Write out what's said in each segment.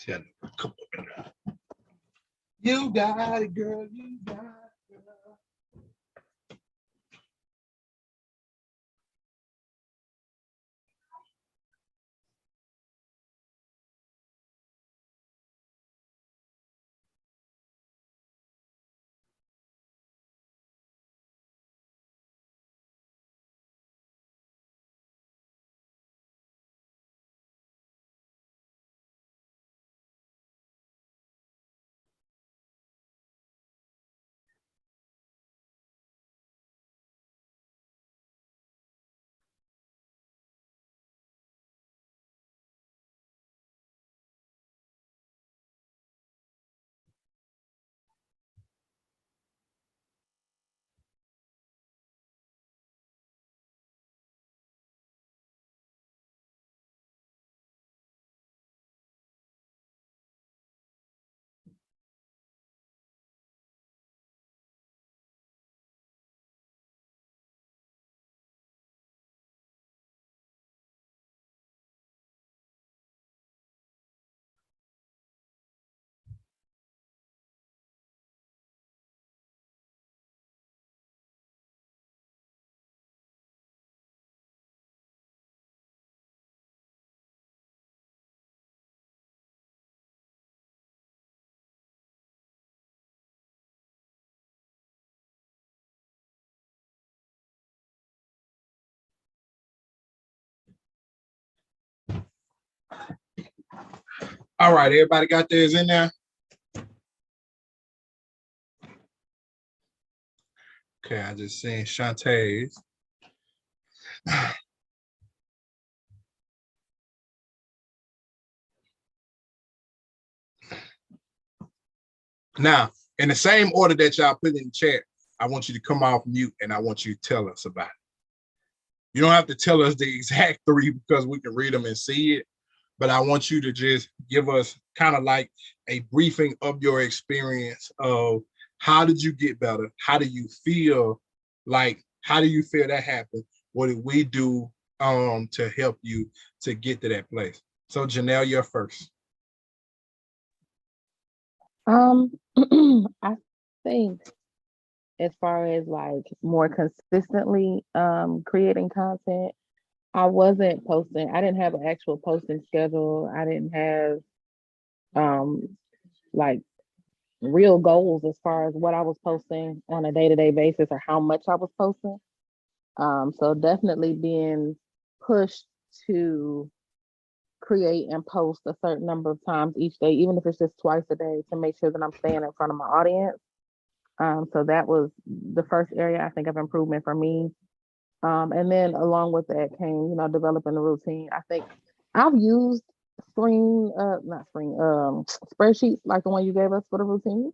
Yeah, come on. You got it, girl. You got it, girl. All right, everybody got theirs in there? Okay, I just seen Shantae's. Now, in the same order that y'all put in the chat, I want you to come off mute and I want you to tell us about it. You don't have to tell us the exact three because we can read them and see it, but I want you to just give us kind of like a briefing of your experience of how did you get better? How do you feel? Like, how do you feel that happened? What did we do to help you to get to that place? So Janelle, you're first. I think as far as like more consistently creating content, I wasn't posting. I didn't have an actual posting schedule. I didn't have like real goals as far as what I was posting on a day-to-day basis or how much I was posting. So definitely being pushed to create and post a certain number of times each day, even if it's just twice a day, to make sure that I'm staying in front of my audience. So that was the first area I think of improvement for me. And then along with that came, developing a routine. I think I've used spreadsheets like the one you gave us for the routine,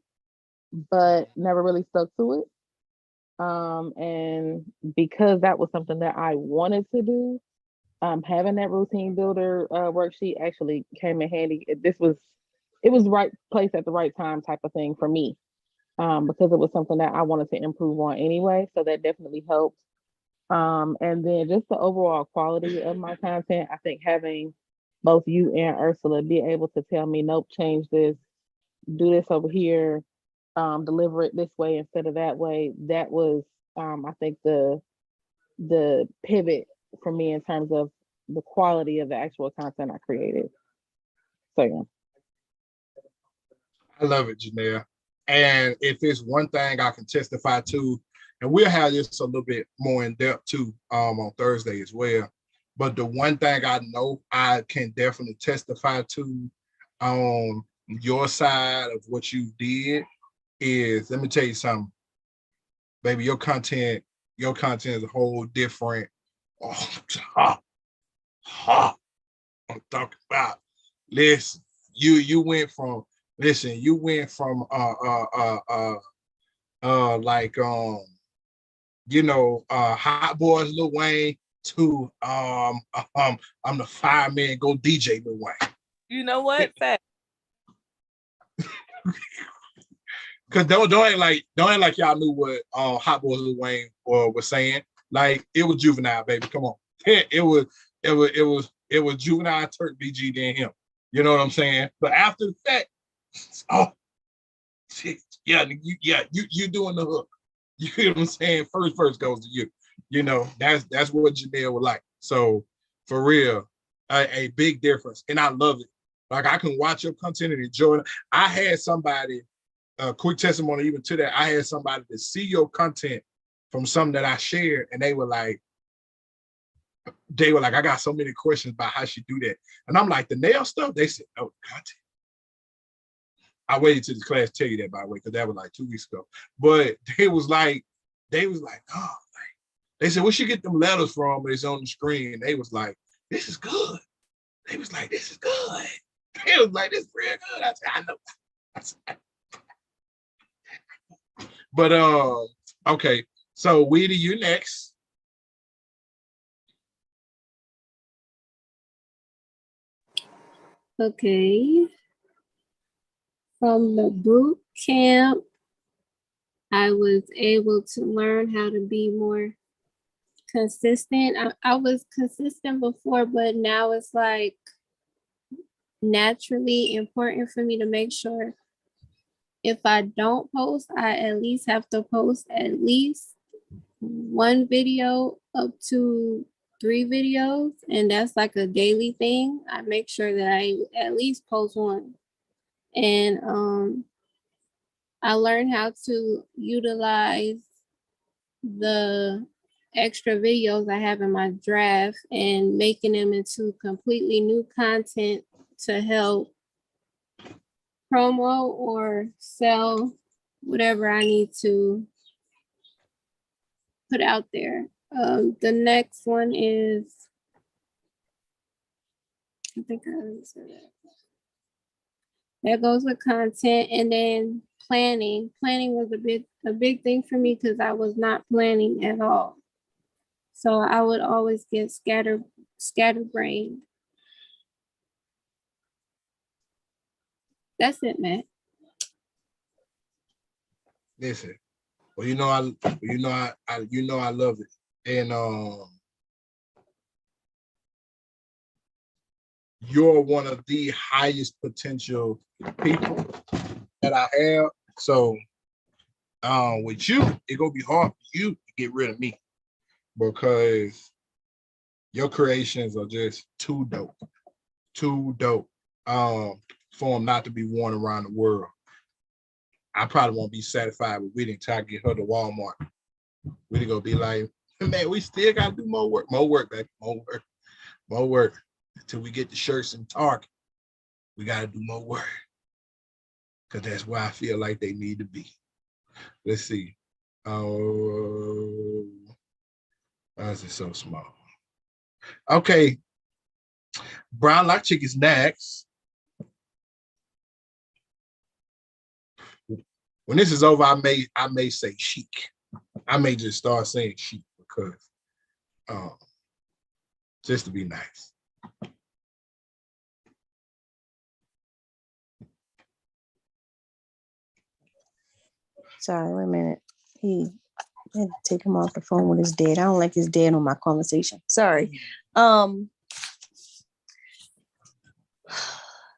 but never really stuck to it. And because that was something that I wanted to do, having that routine builder worksheet actually came in handy. It was right place at the right time type of thing for me, because it was something that I wanted to improve on anyway. So that definitely helped. And then just the overall quality of my content, I think having both you and Ursula be able to tell me, nope, change this, do this over here, deliver it this way instead of that way. That was, I think, the pivot for me in terms of the quality of the actual content I created. So yeah. I love it, Janelle. And if there's one thing I can testify to, and we'll have this a little bit more in depth too on Thursday as well. But the one thing I know I can definitely testify to on your side of what you did is, let me tell you something, baby, your content is a whole different. I'm talking about. Listen, you went from like Hot Boys Lil Wayne to I'm the fireman, go DJ Lil Wayne. You know what? Fact. Cause don't act like y'all knew what Hot Boys Lil Wayne was saying. Like, it was Juvenile, baby. Come on. It was Juvenile, Turk BG, then him. You know what I'm saying? But after the fact, oh shit, you doing the hook. You know what I'm saying? First goes to you. You know, that's what Janelle would like. So for real, a big difference. And I love it. Like I can watch your content and enjoy it. I had somebody, quick testimony even to that. I had somebody to see your content from something that I shared, and they were like, I got so many questions about how she do that. And I'm like, the nail stuff? They said, no, content. I waited till the class to tell you that, by the way, because that was like 2 weeks ago. But they was like, oh, they said, where she get them letters from? It's on the screen. They was like, this is good. They was like, this is good. They was like, this is real good. I said, I know. I said, but okay. So Weedy, you next. Okay. From the boot camp, I was able to learn how to be more consistent. I was consistent before, but now it's like naturally important for me to make sure if I don't post, I at least have to post at least 1 video up to 3 videos. And that's like a daily thing. I make sure that I at least post 1. And I learned how to utilize the extra videos I have in my draft and making them into completely new content to help promo or sell whatever I need to put out there. The next one is, I think I already said that. That goes with content, and then planning. Planning was a big thing for me because I was not planning at all. So I would always get scatterbrained. That's it, Matt. Listen, well, I love it, and you're one of the highest potential people that I have. So, with you, it's gonna be hard for you to get rid of me because your creations are just too dope, for them not to be worn around the world. I probably won't be satisfied with Whitney until I get her to Walmart. Whitney gonna be like, man, we still gotta do more work, baby, more work. Until we get the shirts in Target, we gotta do more work. Cause that's where I feel like they need to be. Let's see. Oh, why is it so small? Okay. Brown Lock Chick is next. When this is over, I may say chic. I may just start saying chic because just to be nice. Sorry, wait a minute. He had to take him off the phone when it's dead. I don't like his dead on my conversation. Sorry.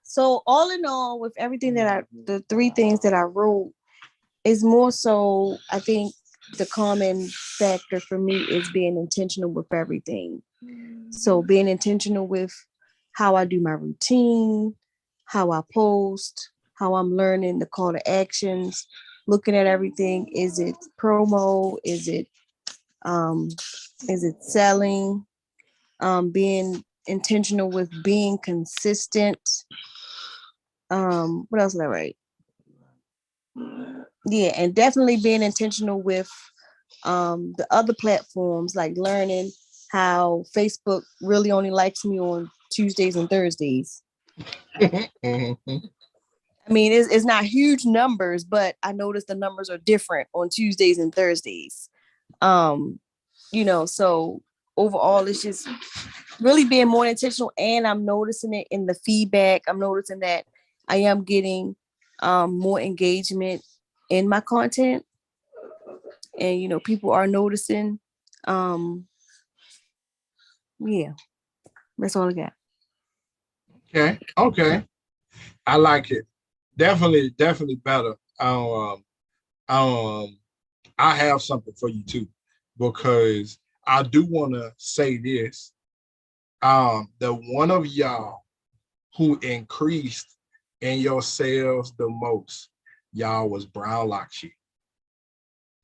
So all in all, with everything the 3 things that I wrote is more so, I think the common factor for me is being intentional with everything. So being intentional with how I do my routine, how I post, how I'm learning the call to actions, looking at everything. Is it promo? Is it selling? Being intentional with being consistent. What else did I write? Yeah, and definitely being intentional with the other platforms, like learning how Facebook really only likes me on Tuesdays and Thursdays. I mean, it's not huge numbers, but I noticed the numbers are different on Tuesdays and Thursdays. So overall, it's just really being more intentional, and I'm noticing it in the feedback. I'm noticing that I am getting more engagement in my content, and people are noticing. Yeah, that's all I got. Okay. I like it. Definitely, definitely better. Um, I have something for you too, because I do want to say this. The one of y'all who increased in your sales the most, y'all, was Brown Lock Chick.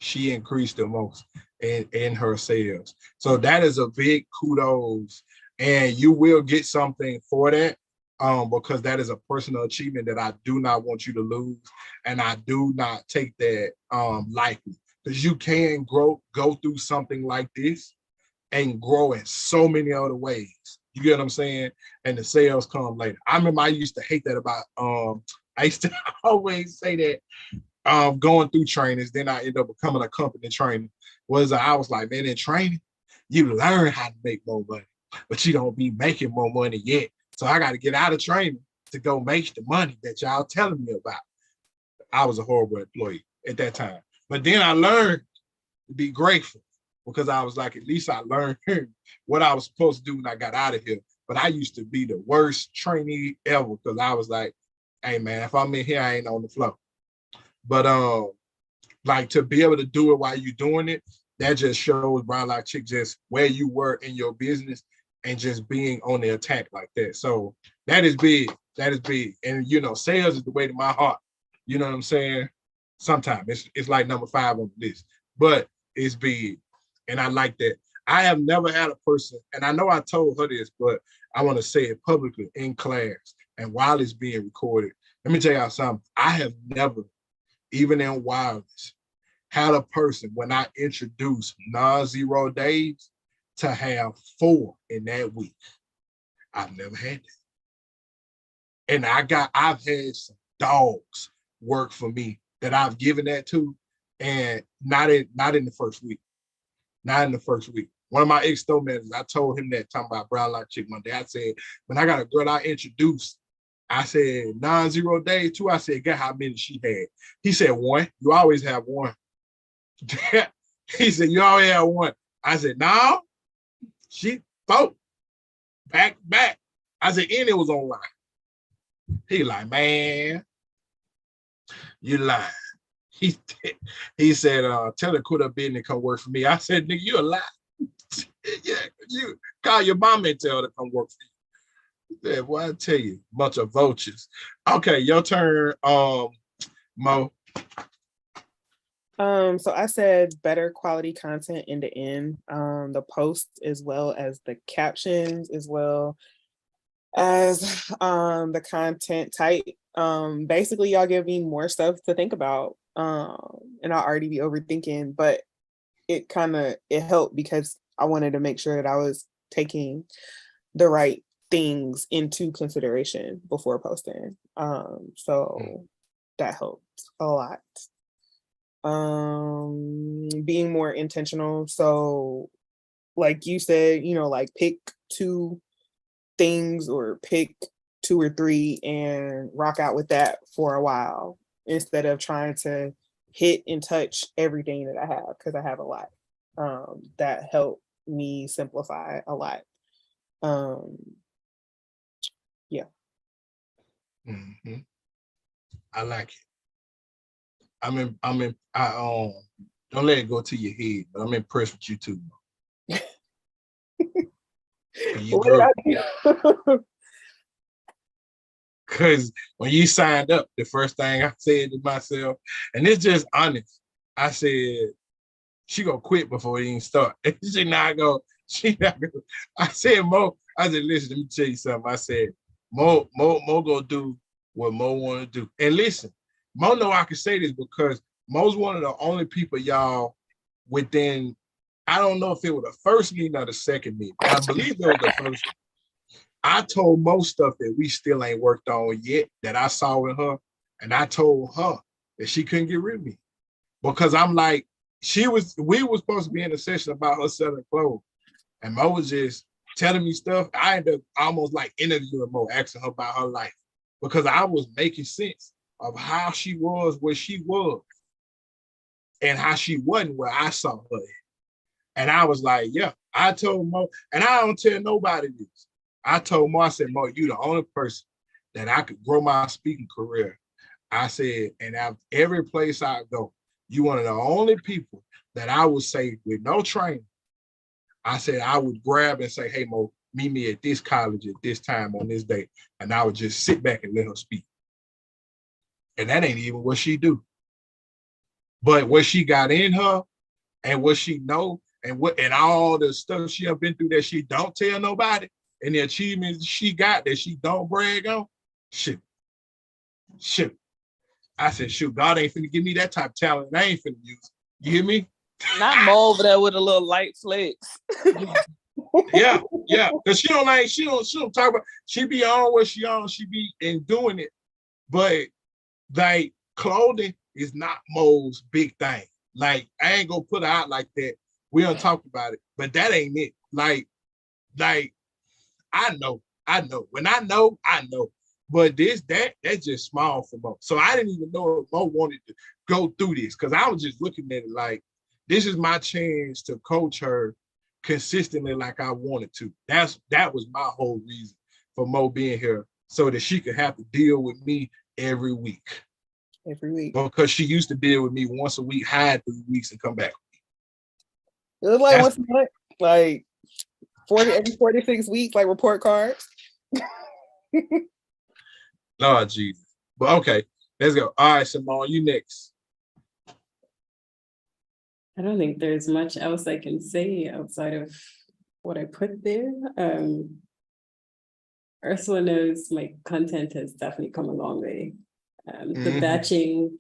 She increased the most in her sales. So that is a big kudos. And you will get something for that. Because that is a personal achievement that I do not want you to lose. And I do not take that lightly. Because you can go through something like this and grow in so many other ways. You get what I'm saying? And the sales come later. I remember I used to hate that about I used to always say that going through trainings, then I end up becoming a company trainer. I was like, man, in training, you learn how to make more money, but you don't be making more money yet. So I got to get out of training to go make the money that y'all telling me about. I was a horrible employee at that time. But then I learned to be grateful, because I was like, at least I learned what I was supposed to do when I got out of here. But I used to be the worst trainee ever, because I was like, hey man, if I'm in here, I ain't on the floor. But like, to be able to do it while you're doing it, that just shows Brown Lock Chick just where you were in your business and just being on the attack like that. So that is big. That is big. And sales is the way to my heart. You know what I'm saying? Sometimes it's like number 5 on the list, but it's big. And I like that. I have never had a person, and I know I told her this, but I want to say it publicly in class and while it's being recorded. Let me tell y'all something. I have never, even in wireless, had a person, when I introduced non-zero days, to have 4 in that week. I've never had that. And I've had some dogs work for me that I've given that to, and not in the first week. Not in the first week. One of my ex-store managers, I told him that, talking about Brown Lock Chick one day. I said, when I got a girl I introduced, I said, non-zero days too. I said, guess how many she had? He said, 1. You always have 1. He said, you always have 1. I said, no, she 4. Back. I said, and it was online. He like, man, you lying. He said, tell her quit her business and come work for me. I said, nigga, you a lie. Yeah, you call your mom and tell her to come work for you. Yeah, well, I tell you, bunch of vultures. Okay, your turn, Mo. So I said better quality content in the end, the posts as well as the captions, as well as the content type. Basically y'all give me more stuff to think about, and I'll already be overthinking, but it helped because I wanted to make sure that I was taking the right things into consideration before posting. So that helped a lot. Being more intentional. So like you said, like pick 2 things or pick 2 or 3 and rock out with that for a while, instead of trying to hit and touch everything that I have, because I have a lot. That helped me simplify a lot. Yeah. Mm-hmm. I like it. Don't let it go to your head, but I'm impressed with you too. You grew. Because when you signed up, the first thing I said to myself, and it's just honest, I said, she gonna quit before it even start. She not gonna. I said, Mo, listen, let me tell you something. I said, Mo gonna do what Mo wanna do. And listen, Mo know I can say this because Mo's one of the only people, y'all, within, I don't know if it was the first meeting or the second meeting. I believe it was the first. I told Mo stuff that we still ain't worked on yet that I saw in her. And I told her that she couldn't get rid of me. Because I'm like, we were supposed to be in a session about her selling clothes. And Mo was just telling me stuff. I ended up almost like interviewing Mo, asking her about her life. Because I was making sense of how she was where she was and how she wasn't where I saw her at. And I was like, yeah, I told Mo, and I don't tell nobody this. I told Mo, I said, Mo, you the only person that I could grow my speaking career, I said, and every place I go, you one of the only people that I would say with no training, I said I would grab and say, hey, Mo, meet me at this college at this time on this day. And I would just sit back and let her speak. And that ain't even what she do. But what she got in her and what she know and all the stuff she have been through that she don't tell nobody and the achievements she got that she don't brag on, shit. I said, shoot, God ain't finna give me that type of talent. I ain't finna use it. You hear me? Not Mo over there with a little light flex. Yeah. Cause she don't talk about, she be on what she on, she be in doing it. But like clothing is not Mo's big thing. Like I ain't gonna put her out like that. We don't talk about it, but that ain't it. Like I know. When I know. But that's just small for Mo. So I didn't even know if Mo wanted to go through this because I was just looking at it like this is my chance to coach her consistently like I wanted to. That was my whole reason for Mo being here so that she could have to deal with me every week. Every week. Because she used to deal with me once a week, hide 3 weeks, and come back. It was like once a month, like every 46 weeks, like report cards. Lord Jesus. But okay, let's go. All right, Simone, you next. I don't think there's much else I can say outside of what I put there. Ursula knows my content has definitely come a long way. The batching,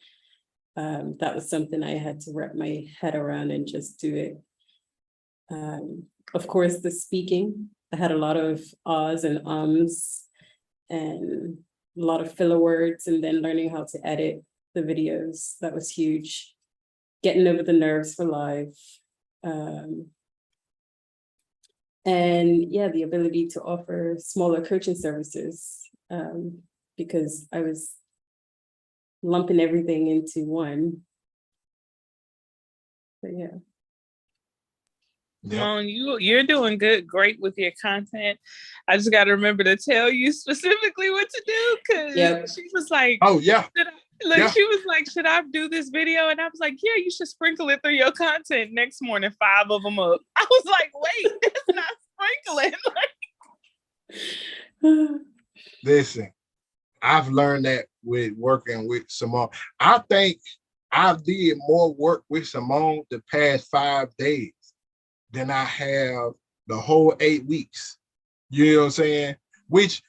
that was something I had to wrap my head around and just do it. Of course, the speaking, I had a lot of ahs and ums and a lot of filler words, and then learning how to edit the videos. That was huge. Getting over the nerves for live. And yeah, the ability to offer smaller coaching services because I was lumping everything into one. But yeah. Simone, you're doing great with your content. I just got to remember to tell you specifically what to do because she was like, "Oh yeah." She was like, "Should I do this video?" And I was like, "Yeah, you should sprinkle it through your content." Next morning, 5 of them up. I was like, "Wait, that's not sprinkling." Listen, I've learned that with working with Simone. I think I did more work with Simone the past 5 days than I have the whole 8 weeks. You know what I'm saying? Which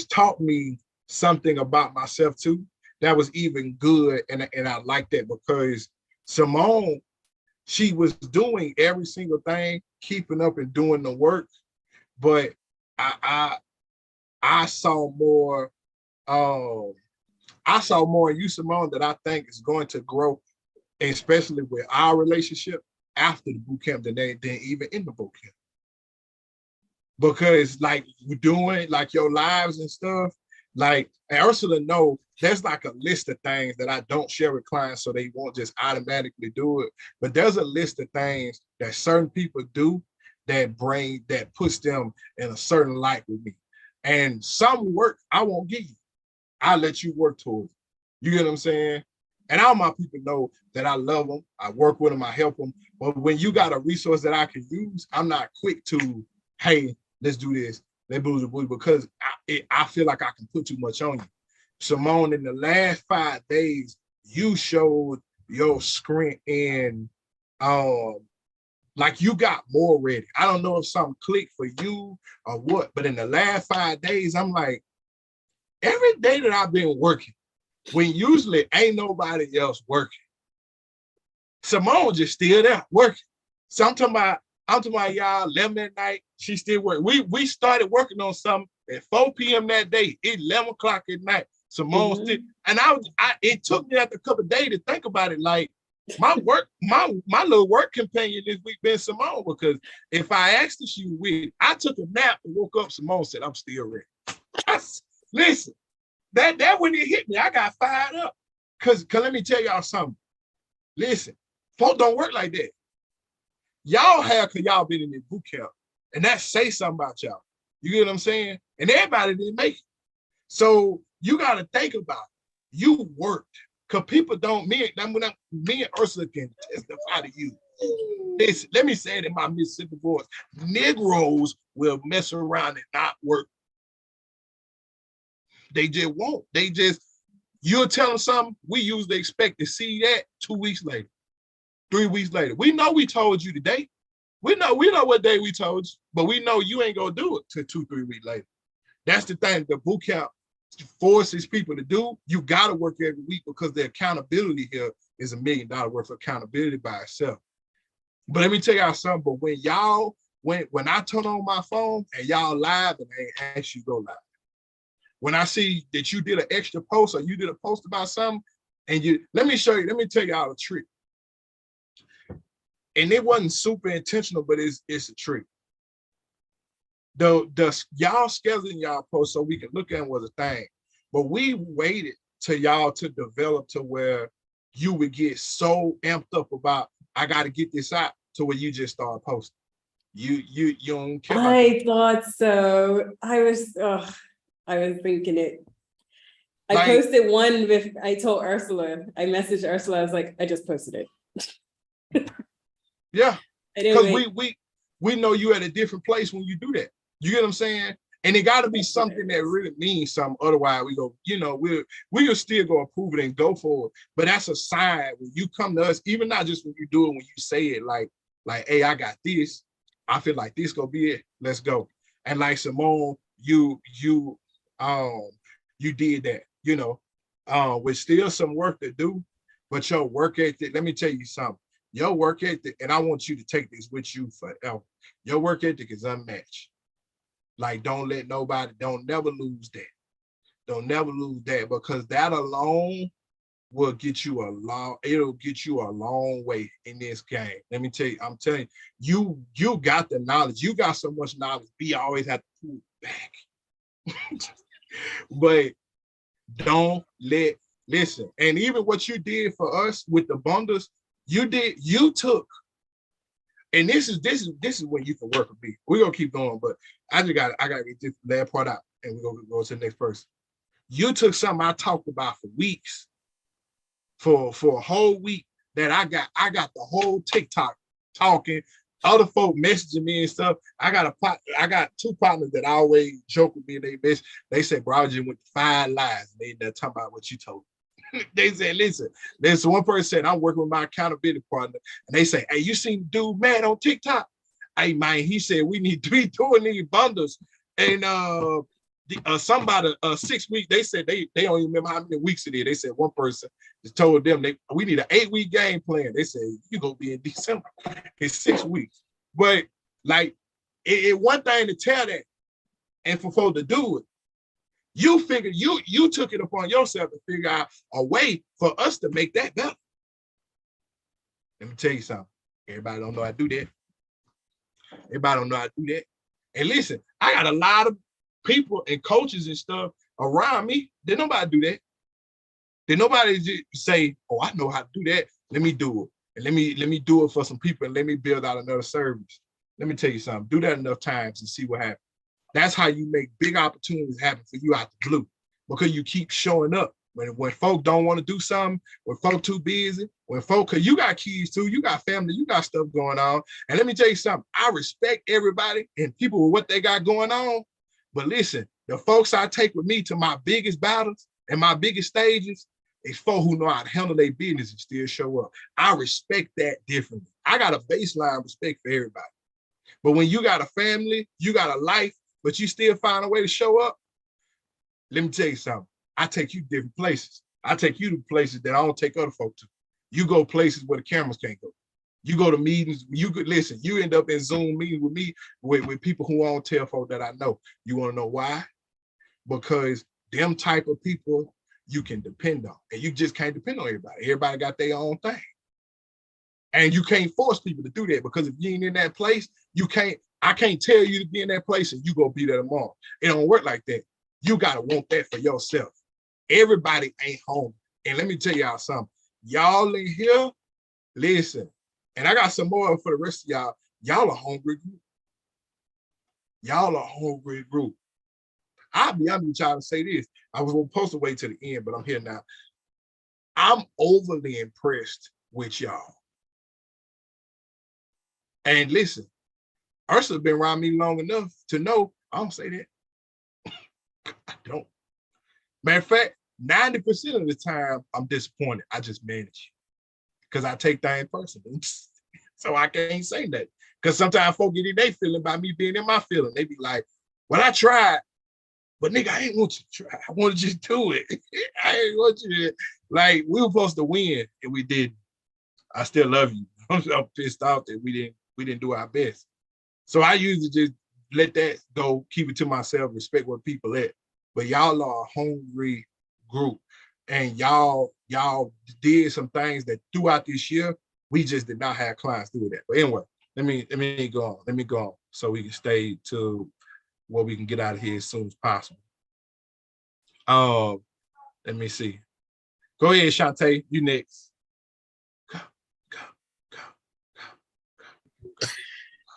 taught me something about myself too. That was even good, and I like that because Simone, she was doing every single thing, keeping up and doing the work, but I saw more. I saw more in you, Simone, that I think is going to grow, especially with our relationship after the boot camp than even in the boot camp. Because like we're doing like your lives and stuff, like and Ursula know there's like a list of things that I don't share with clients so they won't just automatically do it. But there's a list of things that certain people do that puts them in a certain light with me. And some work I won't give you. I'll let you work towards it. You get what I'm saying? And all my people know that I love them. I work with them. I help them. But when you got a resource that I can use, I'm not quick to, hey, let's do this. Let's booze because I feel like I can put too much on you. Simone, in the last 5 days, you showed your screen in, like you got more ready. I don't know if something clicked for you or what, but in the last 5 days, I'm like, every day that I've been working, when usually ain't nobody else working, Simone just still there working. So I'm talking about y'all 11 at night, she still working. We started working on something at 4 p.m. that day, 11 o'clock at night. Simone still, and it took me after a couple of days to think about it. Like my little work companion this week been Simone, because if I asked her, she was with. I took a nap and woke up, Simone said, I'm still ready. Listen, that when it hit me, I got fired up. Cause let me tell y'all something. Listen, folks don't work like that. Y'all have, cause y'all been in the boot camp, and that say something about y'all. You get what I'm saying? And everybody didn't make it. So you got to think about it. You worked. Because people don't, me and Ursula can testify to you. Listen, let me say it in my Mississippi voice. Negroes will mess around and not work. They just won't. You'll tell them something, we usually expect to see that 2 weeks later, 3 weeks later. We know we told you today. We know what day we told you, but we know you ain't gonna do it till 2, 3 weeks later. That's the thing. The boot camp forces people to do. You gotta work every week because the accountability here is $1 million worth of accountability by itself. But let me tell y'all something. But when I turn on my phone and y'all live and I ain't ask you go live. When I see that you did an extra post or you did a post about something, and let me tell y'all a trick. And it wasn't super intentional, but it's a trick. Y'all scheduling y'all post so we can look at it was a thing. But we waited till y'all to develop to where you would get so amped up about, I got to get this out, to where you just start posting. You don't care about I that. thought so. I was thinking it. I Like- posted one I told Ursula, I messaged Ursula, I was like, I just posted it. Yeah, Because because we know you at a different place when you do that. You get what I'm saying? And it got to be something that really means something. Otherwise, we go, we'll still go approve it and go for it. But that's a sign when you come to us, even not just when you do it, when you say it like, hey, I got this. I feel like this gonna be it. Let's go. And like Simone, you did that. With still some work to do, but your work ethic, let me tell you something. Your work ethic, and I want you to take this with you forever. Your work ethic is unmatched. Like, don't never lose that. Don't never lose that, because that alone will get you it'll get you a long way in this game. Let me tell you, I'm telling you, you got the knowledge. You got so much knowledge, we always have to pull it back. But listen, and even what you did for us with the bundles, you took, and this is when you can work with me. We're gonna keep going, but I gotta get this last part out, and we're gonna go to the next person. You took something I talked about for weeks, for a whole week, that I got the whole TikTok talking, other folk messaging me and stuff. I got 2 partners that always joke with me, and they say, bro, I just went to 5 lives, and they ended up talking about what you told me. They said, listen, there's one person said, I'm working with my accountability partner, and they say, hey, you seen the dude man on TikTok? Hey man, he said we need to be doing these bundles. And somebody 6 weeks, they said they don't even remember how many weeks it is. They said one person just told them we need an 8-week game plan. They said you gonna be in December. It's 6 weeks. But like it one thing to tell that and for folks to do it. You figured you took it upon yourself to figure out a way for us to make that better. Let me tell you something. Everybody don't know how to do that. Everybody don't know how to do that. And listen, I got a lot of people and coaches and stuff around me. Did nobody do that? Did nobody just say, oh, I know how to do that. Let me do it. And let me do it for some people, and let me build out another service. Let me tell you something. Do that enough times and see what happens. That's how you make big opportunities happen for you out the blue, because you keep showing up. When folk don't want to do something, when folk too busy, because you got kids too, you got family, you got stuff going on. And let me tell you something, I respect everybody and people with what they got going on. But listen, the folks I take with me to my biggest battles and my biggest stages is folk who know how to handle their business and still show up. I respect that differently. I got a baseline respect for everybody. But when you got a family, you got a life, but you still find a way to show up, let me tell you something. I take you to different places. I take you to places that I don't take other folk to. You go places where the cameras can't go. You go to meetings, you could listen, you end up in Zoom meetings with me, with people who won't tell folk that I know. You want to know why? Because them type of people you can depend on. And you just can't depend on everybody. Everybody got their own thing. And you can't force people to do that, because if you ain't in that place, I can't tell you to be in that place and you go be there tomorrow. It don't work like that. You gotta want that for yourself. Everybody ain't home. And let me tell y'all something. Y'all in here, listen, and I got some more for the rest of y'all. Y'all a hungry group. Y'all a hungry group. I'll be honest with y'all to say this. I was supposed to wait to the end, but I'm here now. I'm overly impressed with y'all. And listen, Ursula been around me long enough to know I don't say that. I don't. Matter of fact, 90% of the time I'm disappointed. I just manage because I take things personally. So I can't say that. Because sometimes folk get in their feeling by me being in my feeling. They be like, well, I tried, but nigga, I ain't want you to try. I wanted you to do it. I ain't want you to, like, we were supposed to win and we didn't. I still love you. I'm pissed off that we didn't do our best. So I usually just let that go, keep it to myself, respect where people at. But y'all are a hungry group. And y'all did some things that throughout this year, we just did not have clients do that. But anyway, let me go on. Let me go on so we can stay to where we can get out of here as soon as possible. Let me see. Go ahead, Shantae. You next. Go.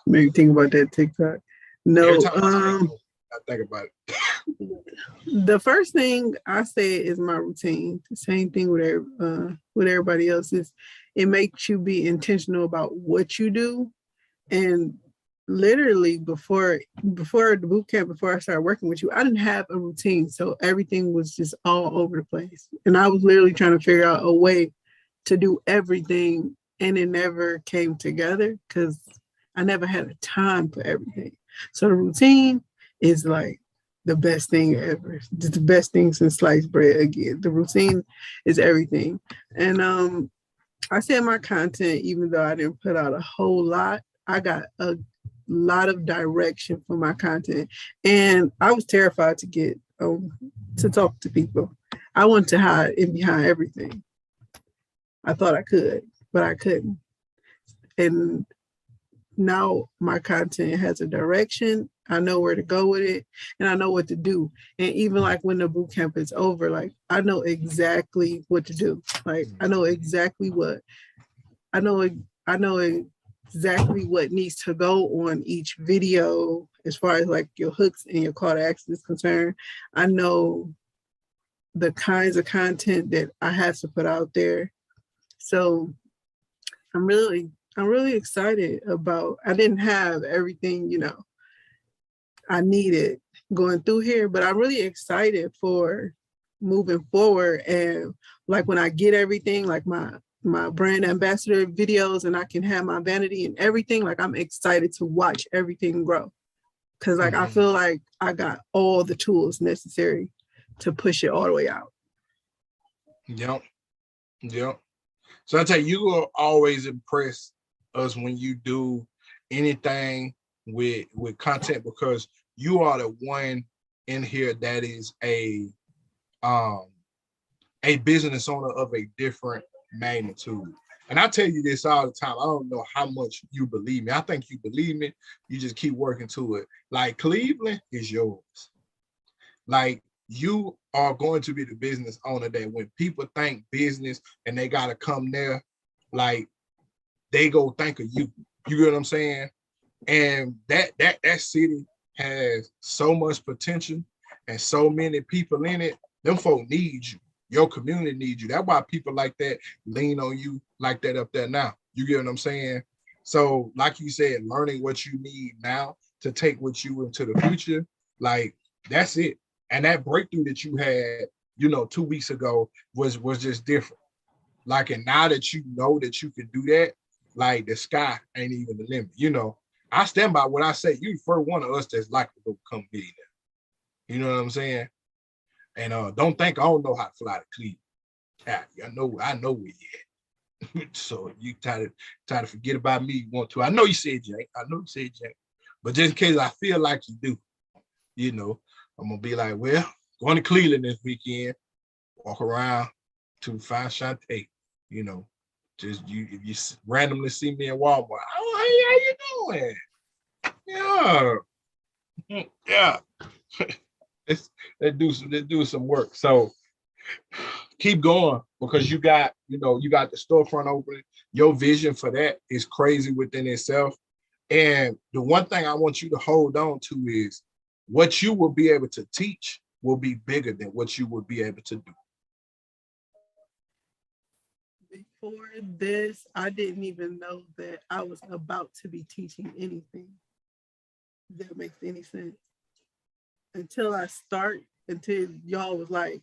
Make you think about that TikTok. No, Every time I think about it. the first thing I say is my routine. The same thing with everybody else is it makes you be intentional about what you do. And literally before the boot camp, before I started working with you, I didn't have a routine. So everything was just all over the place. And I was literally trying to figure out a way to do everything, and it never came together because I never had a time for everything. So the routine is like the best thing ever. It's the best thing since sliced bread again. The routine is everything. And I said my content, even though I didn't put out a whole lot, I got a lot of direction for my content. And I was terrified to get to talk to people. I wanted to hide in behind everything. I thought I could, but I couldn't. And now my content has a direction. I know where to go with it, and I know what to do. And even like when the boot camp is over, like I know exactly what to do. Like I know exactly what needs to go on each video as far as like your hooks and your call to action is concerned. I know the kinds of content that I have to put out there. So I'm really excited about, I didn't have everything, I needed going through here, but I'm really excited for moving forward. And like when I get everything, like my brand ambassador videos, and I can have my vanity and everything, like I'm excited to watch everything grow. Cause like I feel like I got all the tools necessary to push it all the way out. Yep. So I tell you, you will always impress us when you do anything with content, because you are the one in here that is a business owner of a different magnitude. And I tell you this all the time. I don't know how much you believe me. I think you believe me. You just keep working to it. Like Cleveland is yours. Like you are going to be the business owner that when people think business and they got to come there, like they go think of you. You get what I'm saying? And that city has so much potential and so many people in it. Them folk need you. Your community needs you. That's why people like that lean on you like that up there now. You get what I'm saying? So like you said, learning what you need now to take with you into the future, like that's it. And that breakthrough that you had, 2 weeks ago was just different. Like, and now that you know that you can do that, like the sky ain't even the limit. I stand by what I say. You the first one of us that's likely to become millionaire. You know what I'm saying? And don't think I don't know how to fly to Cleveland. I know where you at. So you try to forget about me. You want to? I know you said Jake. But just in case I feel like you do, I'm gonna be like, well, going to Cleveland this weekend. Walk around to find Shantae. Just if you randomly see me in Walmart, oh, how you doing? Yeah. Let's do some work. So keep going, because you got the storefront open. Your vision for that is crazy within itself. And the one thing I want you to hold on to is what you will be able to teach will be bigger than what you will be able to do. Before this, I didn't even know that I was about to be teaching anything. If that makes any sense. Until y'all was like,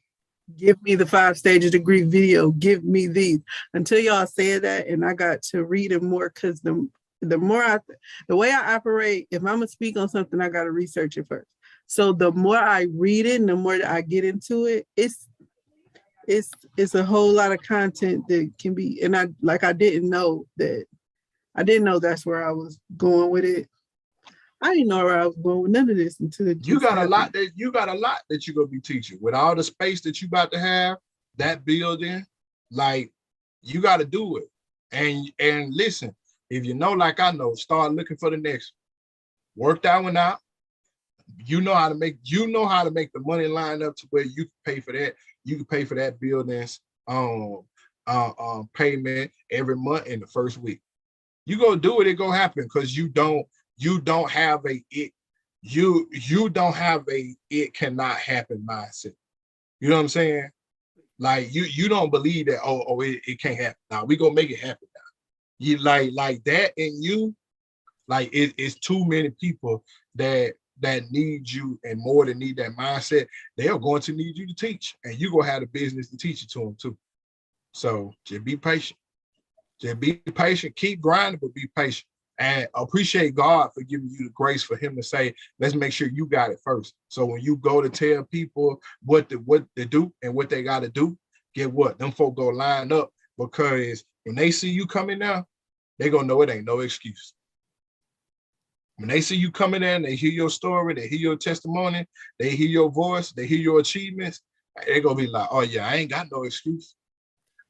give me the 5 stages degree video, give me these. Until y'all said that, and I got to read it more, because the way I operate, if I'm gonna speak on something, I gotta research it first. So the more I read it and the more that I get into it, it's a whole lot of content that can be, and I didn't know that's where I was going with it. I didn't know where I was going with none of this until it You just got a happened. lot that you're gonna be teaching with all the space that you about to have, that building, like you got to do it. And listen, if you know, like I know, start looking for the next one. Work that one out. You know how to make the money line up to where you can pay for that. You can pay for that building's payment every month in the first week. You go do it, it gonna happen, because you don't have a it cannot happen mindset. You know what I'm saying? Like you don't believe that it can't happen. Now we gonna make it happen now. You like that, and you like it's too many people that need you, and more than need that mindset, they are going to need you to teach, and you're gonna have the business to teach it to them too. So just be patient. Just be patient, keep grinding, but be patient. And appreciate God for giving you the grace for him to say, let's make sure you got it first. So when you go to tell people what to do and what they got to do, get what? Them folk go line up, because when they see you coming now, they gonna know it ain't no excuse. When they see you coming in, they hear your story, they hear your testimony, they hear your voice, they hear your achievements, they gonna be like, oh yeah, I ain't got no excuse.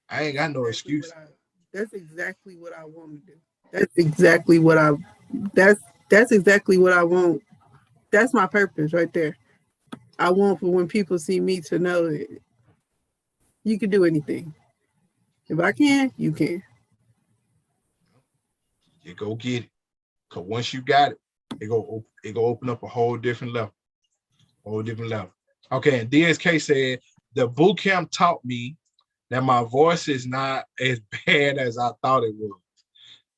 I ain't got no excuse. That's exactly what I want to do. That's exactly what I want. That's my purpose right there. I want for when people see me to know that you can do anything. If I can, you can. You go get it. Because once you got it, it go open up a whole different level. Okay, and DSK said, the boot camp taught me that my voice is not as bad as I thought it was,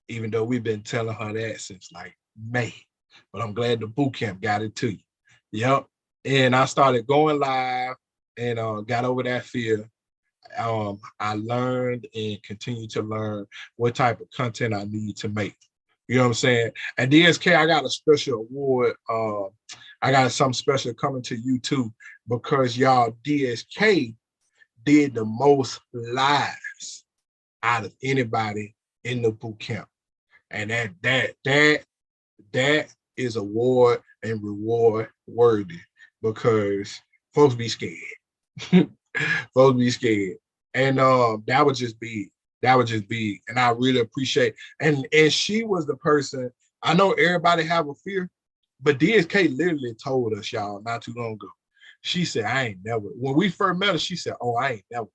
even though we've been telling her that since like May. But I'm glad the boot camp got it to you. Yep. And I started going live and got over that fear. I learned and continue to learn what type of content I need to make. You know what I'm saying? And DSK, I got a special award. I got something special coming to you too, because y'all, DSK did the most lives out of anybody in the boot camp. And that is award and reward worthy, because folks be scared. Folks be scared. And that would just be, and I really appreciate, and she was the person, I know everybody have a fear, but DSK literally told us, y'all, not too long ago. She said, I ain't never, when we first met her, she said, oh, I ain't never.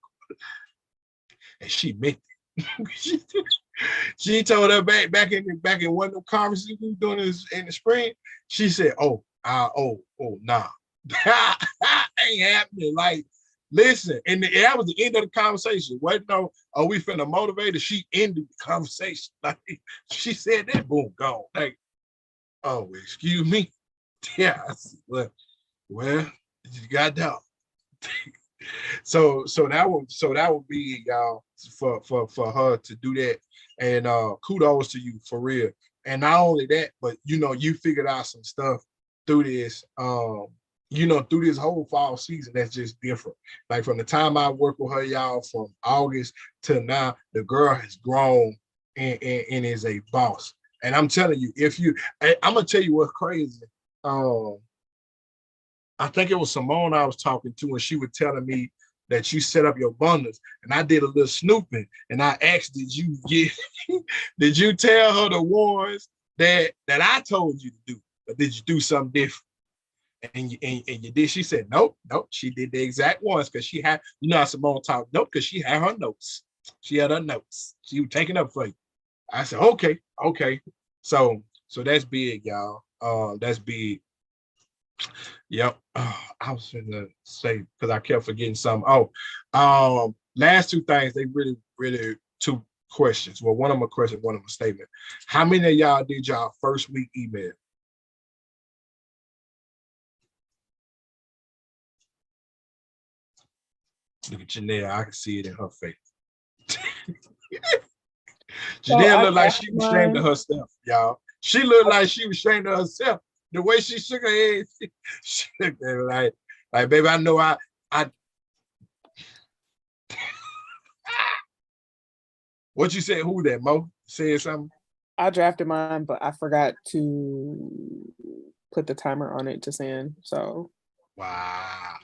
And she meant it. She told her back in one of the conferences we were doing this in the spring, she said, nah. Ain't happening. Like, listen, and that was the end of the conversation. What no, are we finna motivate her? She ended the conversation. Like, she said that, boom, gone. Like, oh, excuse me. Yeah, well, you got that. So that would be, y'all, for her to do that. And kudos to you, for real. And not only that, but you figured out some stuff through this, through this whole fall season that's just different. Like from the time I worked with her, y'all, from August to now, the girl has grown and is a boss. And I'm telling you, I'm gonna tell you what's crazy. I think it was Simone I was talking to, and she was telling me that you set up your bundles, and I did a little snooping, and I asked, did you tell her the ones that I told you to do, or did you do something different? And you did. She said, nope. She did the exact ones, because she had, how Simone talked. Nope, because she had her notes. She had her notes. She was taking up for you. I said, okay. So that's big, y'all. That's big. Yep. I was gonna say because I kept forgetting some. Oh, last two things, they really, really two questions. Well, one of them a question, one of them a statement. How many of y'all did y'all first week email? Look at Janelle. I can see it in her face. Janelle looked like she was ashamed of herself, y'all. She looked like she was ashamed of herself. The way she shook her head, she looked at it like, baby, I know I what you said, who that, Mo? Said something? I drafted mine, but I forgot to put the timer on it to send. So Wow.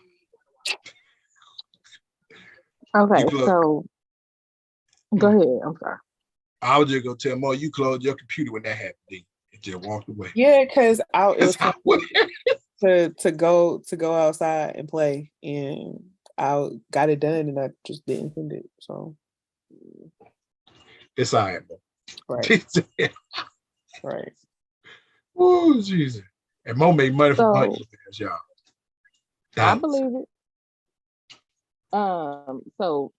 Okay, You close. so go ahead. I'm sorry. I was just gonna tell Mo you closed your computer when that happened. Then and just walked away. yeah, because it was That's time to go outside and play, and I got it done, and I just didn't send it. So it's all right, Mo. right, right. Oh, Jesus. And Mo made money from her So emails, y'all. I Dollars. believe it. So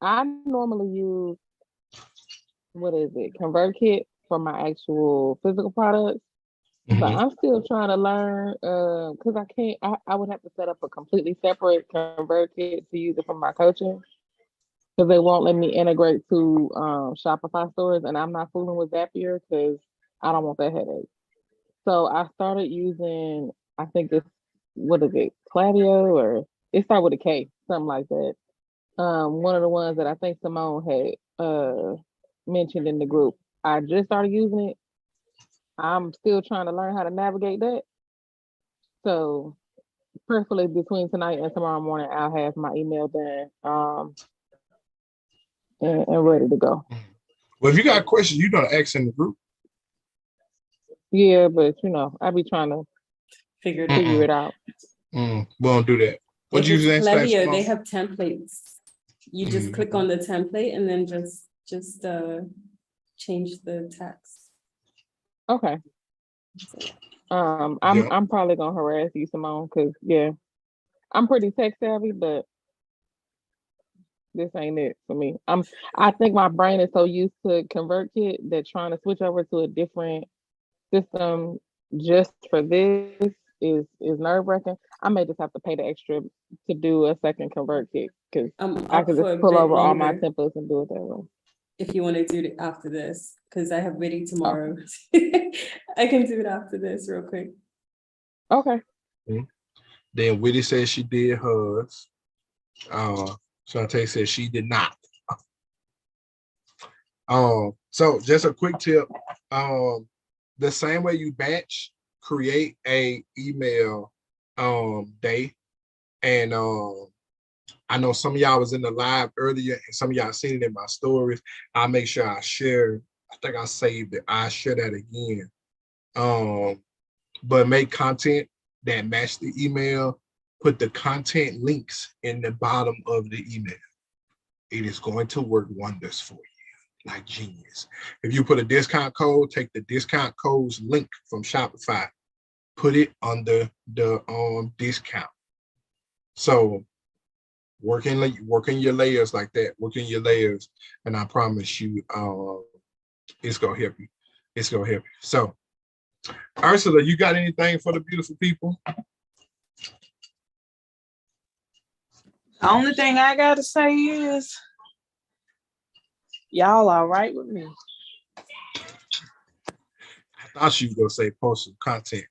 I normally use what is it, ConvertKit for my actual physical products. But Mhm. I'm still trying to learn because I can't. I would have to set up a completely separate ConvertKit to use it for my coaching because they won't let me integrate to Shopify stores, and I'm not fooling with Zapier because I don't want that headache. So I started using. I think it's what is it, Klaviyo, or it started with a K, something like that. One of the ones that I think Simone had mentioned in the group. I just started using it. I'm still trying to learn how to navigate that. So preferably between tonight and tomorrow morning, I'll have my email done and ready to go. Well, if you got questions, you don't ask in the group. Yeah, but I be trying to Figured figure it out. We don't do that. What If you it's saying? Klaviyo, they have templates. You just Mhm. click on the template and then just change the text. Okay. Yeah. I'm probably gonna harass you, Simone, because I'm pretty tech savvy, but this ain't it for me. I think my brain is so used to ConvertKit that trying to switch over to a different system just for this is nerve-wracking. I may just have to pay the extra to do a second ConvertKit because I'm I up could for just a pull bit over all my longer templates and do it that way. if you want to do it after this, because I have ready Oh. tomorrow. I can do it after this real quick. Okay. Then Whitty said she did hers. Shantae said she did not. So just a quick tip. The same way you batch, create a email day. And I know some of y'all was in the live earlier and some of y'all seen it in my stories. I'll make sure I share. I think I saved it. I share that again. But make content that match the email. Put the content links in the bottom of the email. It is going to work wonders for you, like genius. If you put a discount code, take the discount code's link from Shopify, put it under the discount. So working your layers like that, working your layers, and I promise you, it's gonna help you. It's gonna help you. So, Ursula, you got anything for the beautiful people? The only thing I gotta say is y'all all right with me. I thought you were gonna say post some content.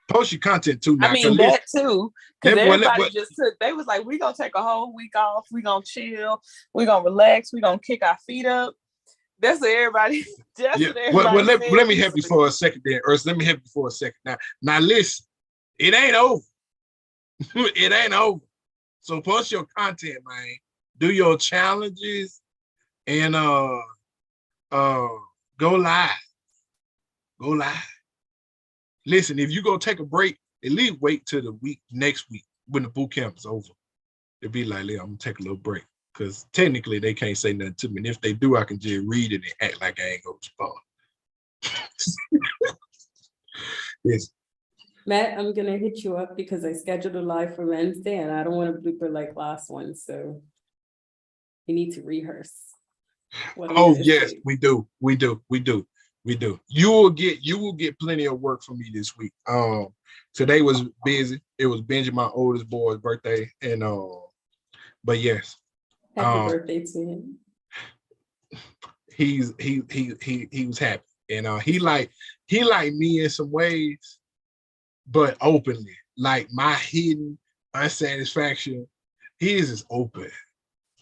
Post your content too now. I mean that too. Because That boy- everybody just took, they was like, we gonna take a whole week off, we gonna chill, we gonna relax, we gonna kick our feet up. That's what everybody, that's Yeah. what everybody Well, said let me help you recently. for a second there, Ursula. Let me help you for a second. Now listen, it ain't over. It ain't over. So post your content, man. Do your challenges and go live. Go live. Listen, if you go take a break, at least wait till the next week when the boot camp is over. It'd be like, I'm gonna take a little break. Because technically they can't say nothing to me. And if they do, I can just read it and act like I ain't gonna respond. Yes. Matt, I'm gonna hit you up because I scheduled a live for Wednesday and I don't want to blooper like last one, so you need to rehearse. what I'm Oh gonna yes, say. we do. You will get plenty of work from me this week. Today was busy. It was Benji, my oldest boy's birthday, and but yes, Happy um, birthday to him. he was happy, and he like me in some ways, but openly. Like my hidden unsatisfaction, his is open.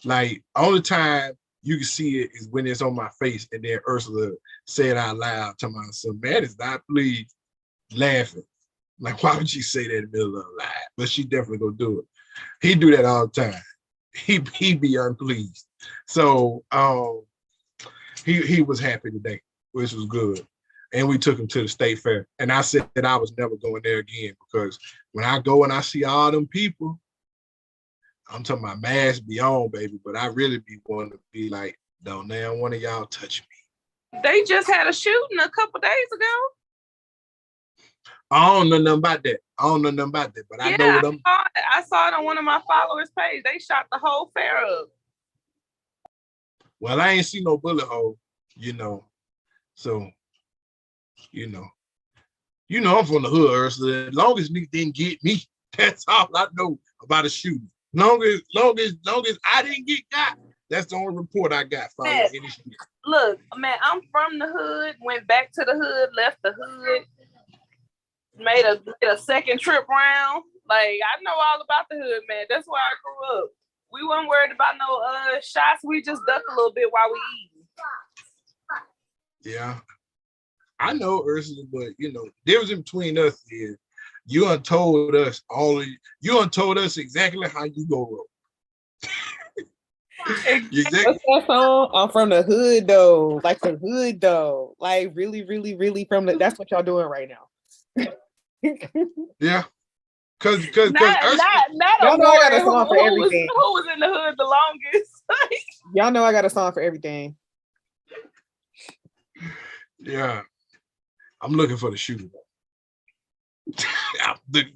Like only time you can see it is when it's on my face, and then Ursula said out loud to myself, "Man, is not pleased," laughing. Like, why would you say that in the middle of a lie? But she definitely gonna do it. He do that all the time. He be unpleased. So he was happy today, which was good. And we took him to the state fair. And I said that I was never going there again because when I go and I see all them people, I'm talking about mask be on, baby, but I really be wanting to be like, don't now one of y'all touch me. They just had a shooting a couple days ago. I don't know nothing about that. But I know what I saw it on one of my followers' page. They shot the whole fair up. Well, I ain't see no bullet hole, So, I'm from the hood, Ursula. As long as niggas didn't get me, that's all I know about a shooting. Long as I didn't get got, that's the only report I got. Look, man, I'm from the hood, went back to the hood, left the hood, made a second trip round. Like, I know all about the hood, man. That's where I grew up. We weren't worried about no shots. We just duck a little bit while we eat. Yeah. I know, Ursula, but difference in between us is you done told us exactly how you go roll. Exactly. What's that song? I'm from the hood though. Like the hood though. Like really, really, really from the that's what y'all doing right now. Yeah. Cause not y'all know I got a song for everything. Who was in the hood the longest? Y'all know I got a song for everything. Yeah. I'm looking for the shooter.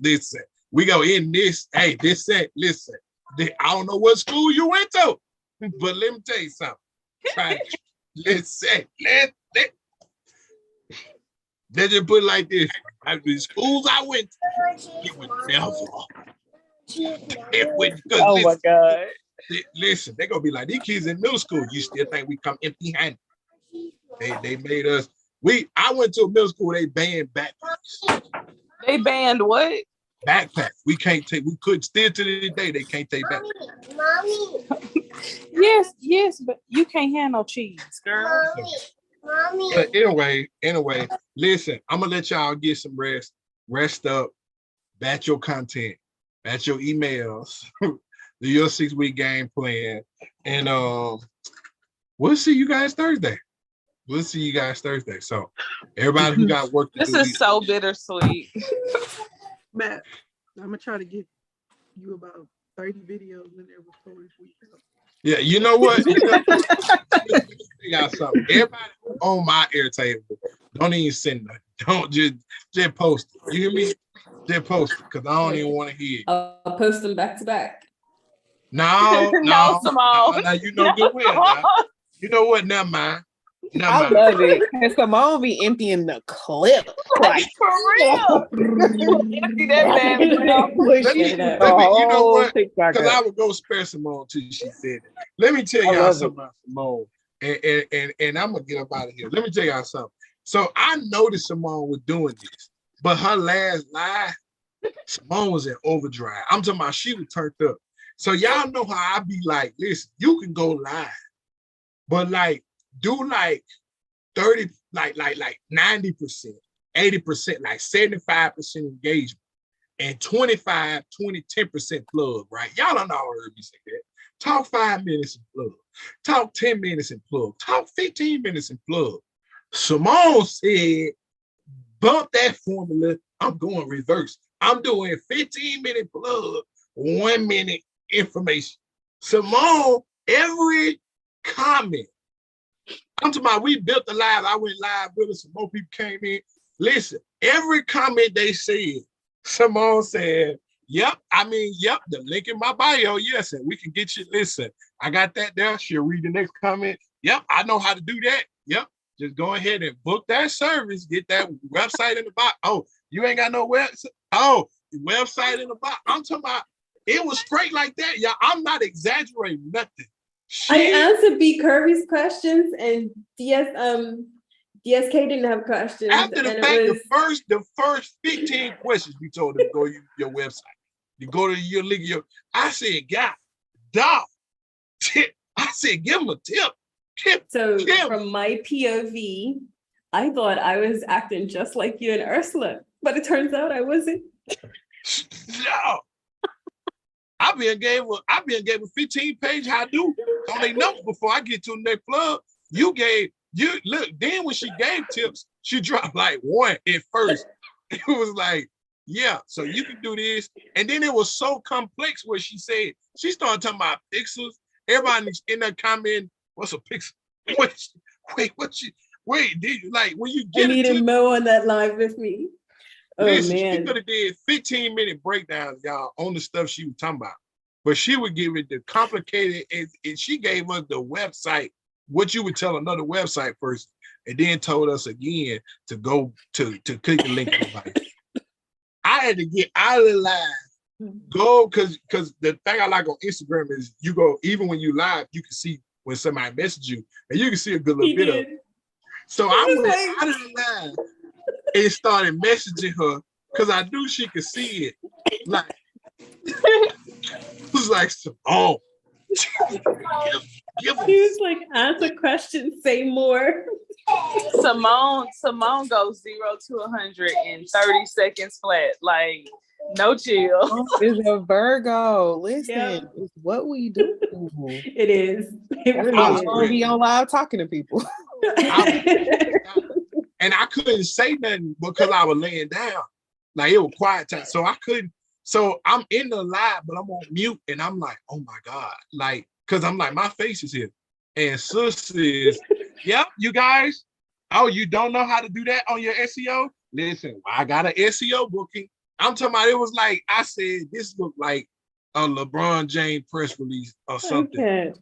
This we go in this. Hey, this set. Listen, I don't know what school you went to, but let me tell you something. Let's just put it like this. The schools I went to, it would never. Oh my God. Listen, they're gonna be like, these kids in middle school, you still think we come empty-handed. They made us. I went to a middle school, they banned backpacks. They banned what? Backpack. We could still to this day, they can't take back. Mommy. Yes, but you can't have no cheese, girl. Mommy. But anyway, listen, I'm gonna let y'all get some rest up, batch your content, batch your emails, do your 6-week game plan, and we'll see you guys Thursday. So everybody who got work to do. This is so bittersweet. Matt, I'm gonna try to get you about 30 videos in there before this week. Yeah, you know what? Got something. Everybody on my Airtable, don't even send nothing. Don't just post it. You hear me? Just post it because I don't even want to hear it. I'll post them back to back. No, Simone. no, you know good well. Now. You know what? Never mind. I love it. And Simone be emptying the clip. Like, for real. Empty that bad. You know what? Because I would go spare Simone till she said it. Let me tell y'all something about Simone. And I'm gonna get up out of here. Let me tell y'all something. So I noticed Simone was doing this, but her last lie, Simone was in overdrive. I'm talking about she was turned up. So y'all know how I be like, listen, you can go live, but like do like 30, like 90%, 80%, like 75% engagement, and 25, 20, 10% plug, right? Y'all don't know heard me say that. Talk 5 minutes and plug. Talk 10 minutes and plug. Talk 15 minutes and plug. Simone said, bump that formula. I'm going reverse. I'm doing 15-minute plug, 1 minute information. Simone, every comment. I'm talking about we built the live. I went live with us. Some more people came in. Listen, every comment they said, Simone said, yep, yep, the link in my bio. Yes, and we can get you. Listen, I got that there. She'll read the next comment. Yep, I know how to do that. Yep, just go ahead and book that service. Get that website in the box. Oh, you ain't got no website. Oh, the website in the box. I'm talking about it was straight like that. Yeah, I'm not exaggerating nothing. I answered B Kirby's questions and DSK didn't have questions. After the and fact, it was, the first 15 questions you told them to go to your website. You go to your link. I said, God, dog. I said, give him a tip. so from my POV, I thought I was acting just like you and Ursula, but it turns out I wasn't. No. I've been gave a 15-page how-do on their notes before I get to the next plug. You look, then when she gave tips, she dropped like one at first. It was like, yeah, so you can do this. And then it was so complex what she said. She started talking about pixels. Everybody in that comment, what's a pixel? Wait, did you like when you get I needed Mo on that live with me. Oh listen, man. she could have did 15-minute breakdowns, y'all, on the stuff she was talking about. But she would give it the complicated, and she gave us the website, what you would tell another website person, and then told us again to go to click the link. I had to get out of the live, go, because the thing I like on Instagram is you go, even when you live, you can see when somebody messages you, and you can see a good little bit of it. So I went out of the live and started messaging her because I knew she could see it. Like, it was like, oh, give He was like, answer questions, say more. Simone goes 0 to 100 in 30 seconds flat. Like, no chill. Is a Virgo. Listen, Yeah. it's what we do. It is. It really I was is. I'll be on live talking to people. And I couldn't say nothing because I was laying down. Like, it was quiet time. So I couldn't. So I'm in the live, but I'm on mute. And I'm like, oh my God. Like, because I'm like, my face is here. And sis says, yep, you guys. Oh, you don't know how to do that on your SEO? Listen, I got an SEO booking. I'm talking about, it was like, I said, this looked like a LeBron James press release or something. Okay.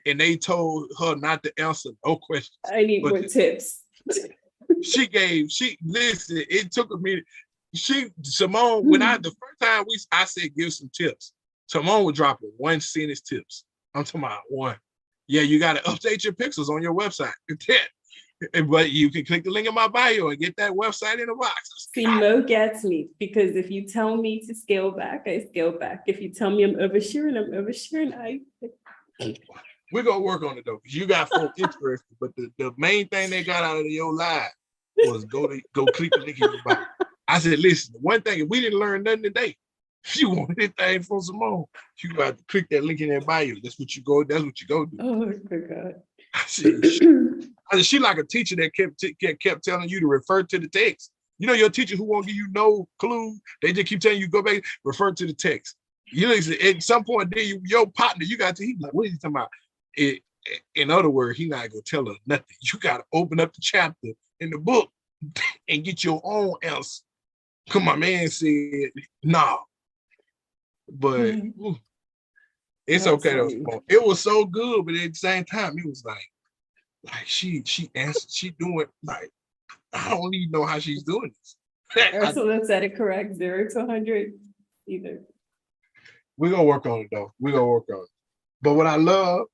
And they told her not to answer no questions. I need more tips. Listen, it took a minute. Simone, when the first time I said give some tips, Simone was dropping 1 sentence tips. I'm talking about one. Yeah, you got to update your pixels on your website. But you can click the link in my bio and get that website in the box. See, Mo gets me because if you tell me to scale back, I scale back. If you tell me I'm oversharing, I'm oversharing. We're gonna work on it though, because you got folks interested. But the main thing they got out of your live was go click the link in your bio. I said, listen, one thing, if we didn't learn nothing today, if you want anything from Simone, you got to click that link in their bio. That's what you go do. Oh my God. I said, she like a teacher that kept telling you to refer to the text. You know, your teacher who won't give you no clue, they just keep telling you go back, refer to the text. You know, at some point, then your partner, you got to, he's like, what are you talking about? In other words, he's not gonna tell her nothing. You gotta open up the chapter in the book and get your own answer. Cause my man said, nah. But it's okay though. It was so good, but at the same time, it was like she answered, she doing like, I don't even know how she's doing this. Ursula said it correct, 0 to 100 either. We're gonna work on it though. We're gonna work on it. But what I love,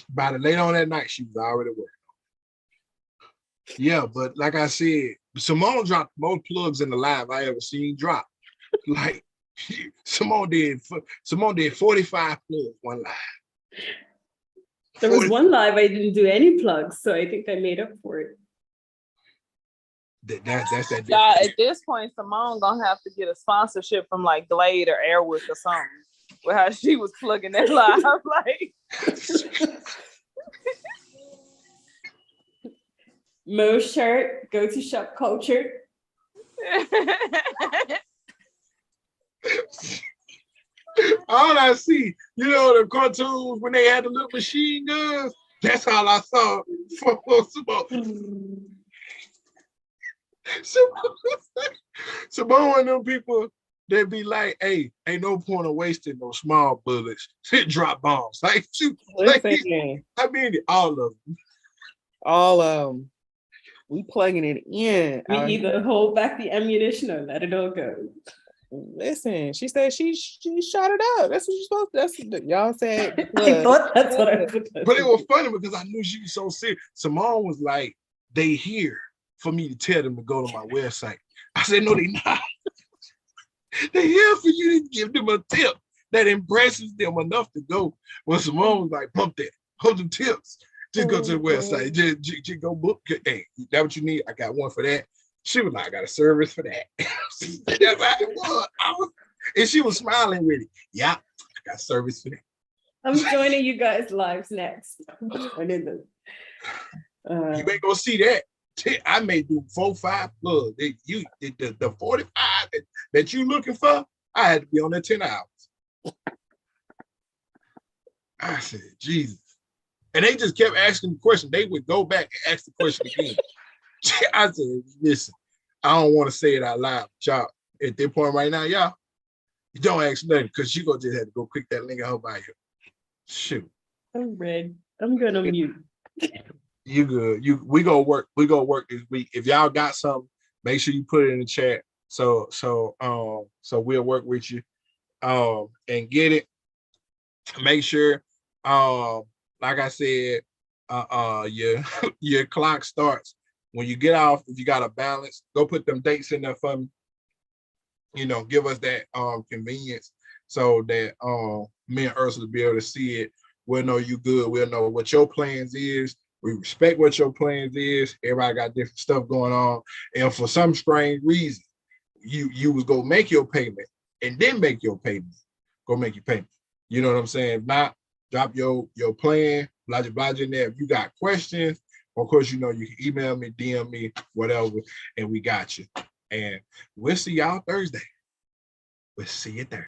by the later on that night, she was already working on it. Yeah, but like I said, Simone dropped more plugs in the live I ever seen drop. Like Simone did 45 plugs one live. There was one live I didn't do any plugs, so I think I made up for it. That's that. Yeah, at this point, Simone gonna have to get a sponsorship from like Glade or Airwick or something. With how she was plugging that live, like. Mo shirt, go to Shop Culture. All I see, you know, the cartoons when they had the little machine guns. That's all I saw for Simone. Simone and them people they'd be like, hey, ain't no point of wasting no small bullets. Drop bombs. Like, Listen, I mean, all of them. all we plugging it in. We out either here. hold back the ammunition or let it all go. Listen, she said she shot it up. That's what you're supposed to. That's y'all said. I plug. thought that's what I put. But it was funny because I knew she was so serious. Simone was like, they here for me to tell them to go to my website. I said, no, they not. They here for you to give them a tip that impresses them enough to go. Well, Simone was like, pump that, hold them tips. Just go to the website. Just go book. Hey, that what you need? I got one for that. She was like, I got a service for that. That's how it was. And she was smiling with it. Yeah, I got service for that. I'm joining you guys lives next. I did this. You ain't gonna see that. I may do 4, 5 plugs. The 45 that you looking for, I had to be on there 10 hours. I said, Jesus. And they just kept asking the question. They would go back and ask the question again. I said, listen, I don't want to say it out loud. Y'all, at that point right now, y'all, you don't ask nothing because you gonna just have to go click that link out by you. Shoot. I'm red. I'm gonna mute. You good. We gonna work this week. If y'all got something, make sure you put it in the chat. So we'll work with you and get it. Make sure like I said, your clock starts when you get off. If you got a balance, go put them dates in there for me. You know, give us that convenience so that me and Ursula be able to see it. We'll know you good. We'll know what your plans is. We respect what your plans is. Everybody got different stuff going on. And for some strange reason, you was go make your payment and then make your payment. Go make your payment. You know what I'm saying? If not, drop your plan, blah, blah, in there. If you got questions, of course, you know, you can email me, DM me, whatever, and we got you. And we'll see y'all Thursday. We'll see you Thursday.